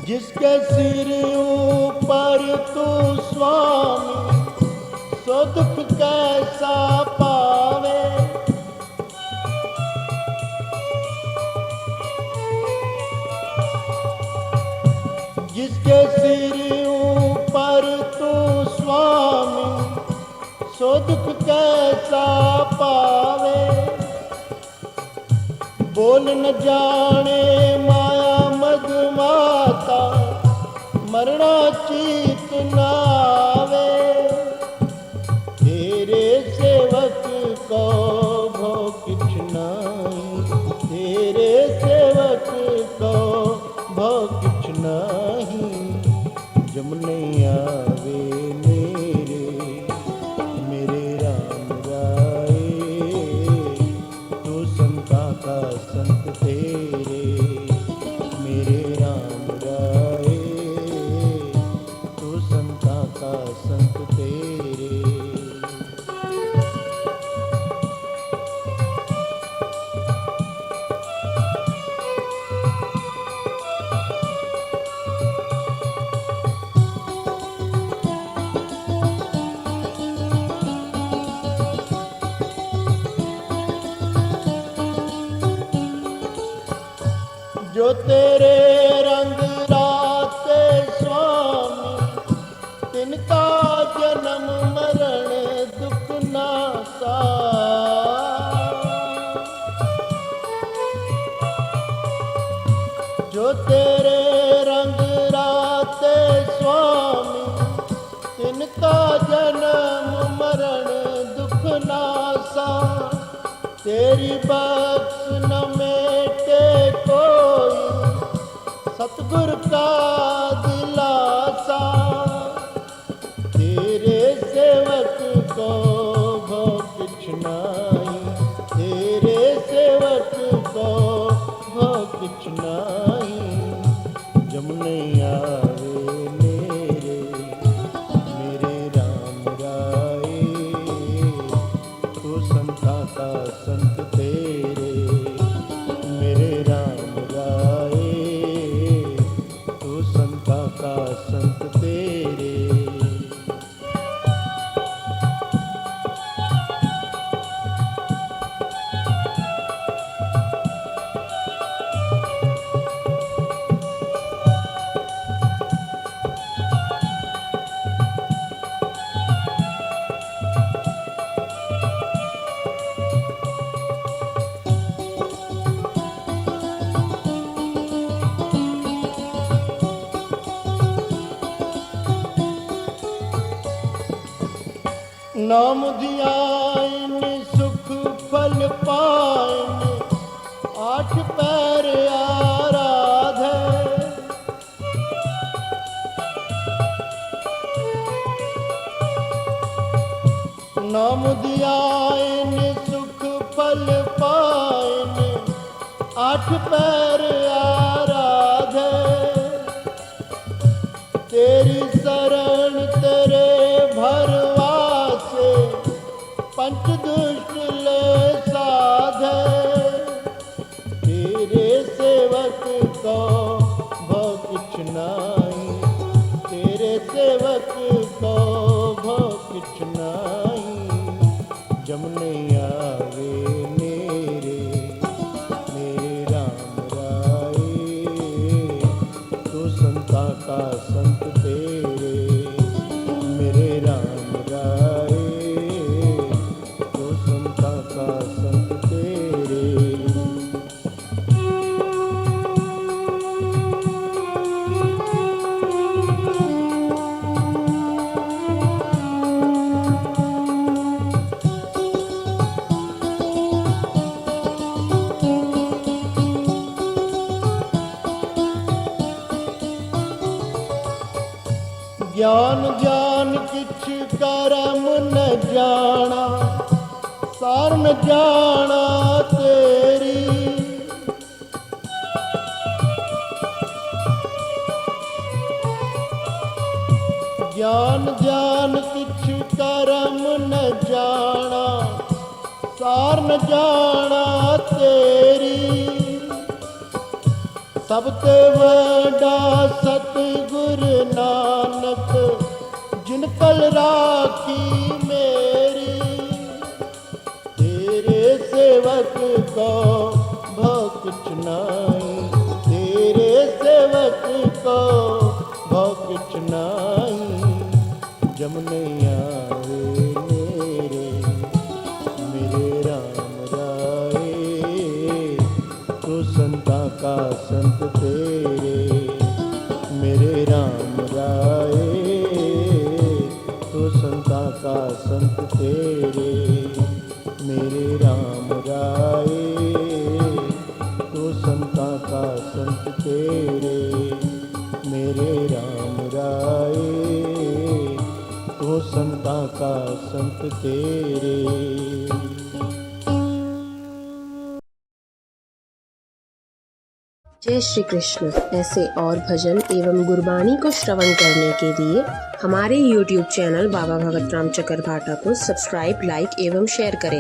जिसके सिर ऊपर तू स्वामी, सो दुख कैसा पावे। जिसके सिर ऊपर तू स्वामी, सो दुख कैसा पावे। बोल न जाने माया मद माता, मरना चीत न आवे। तेरे सेवक को भो किछ नहीं, तेरे सेवक को भो किछ नहीं। जमुने आवे मेरे राम राय, तू संता का संत तेरे। मेरे राम राय, तू संता का संत तेरे। जो तेरे रंग राते स्वामी, तिनका जन्म मरण दुख नासा। जो तेरे रंग राते स्वामी, तिनका जन्म मरण दुख नासा। तेरी बख्श न मेटे कोई, सतगुर का दिलासा। तेरे सेवक को भो किछ नहीं, तेरे सेवक को भो किछ नहीं। जमुने आवे मेरे राम राय, तू संता का संत तेरे। मेरे राम राय, तू संता का संत तेरे। नाम ध्यान सुख फल पाए, आठ पैर आराधे। नाम ध्यान सुख फल पाए, आठ पैर आराधे। तेरी शरण तेरे भरवा, पंच दुष्ट ले साधे, तेरे सेवक को भो किछ नाई, तेरे सेवक को भो किछ नाई। जमने आवे मेरे राम राए, तू संता का संत तेरे, मेरे राम राए, तू संता का संत तेरे। ज्ञान ज्ञान किछ करम न जाना, सार न जाना तेरी। ज्ञान ज्ञान किछ करम न जाना, सार न जाना तेरी। सब ते वड्डा सतगुर नानक, जिन कल राखी मेरी। तेरे सेवक को भो किछ नाई, तेरे सेवक को भो किछ नाई। जमने आवे मेरे राम राए, तू संता का संत तेरे, मेरे राम राए, तू संता का संत तेरे, मेरे राम राए, तू संता का संत तेरे, मेरे राम राए, तू संता का संत तेरे। जय श्री कृष्ण। ऐसे और भजन एवं गुरबानी को श्रवण करने के लिए हमारे YouTube चैनल बाबा भगत राम चकरभाटा को सब्सक्राइब, लाइक एवं शेयर करें।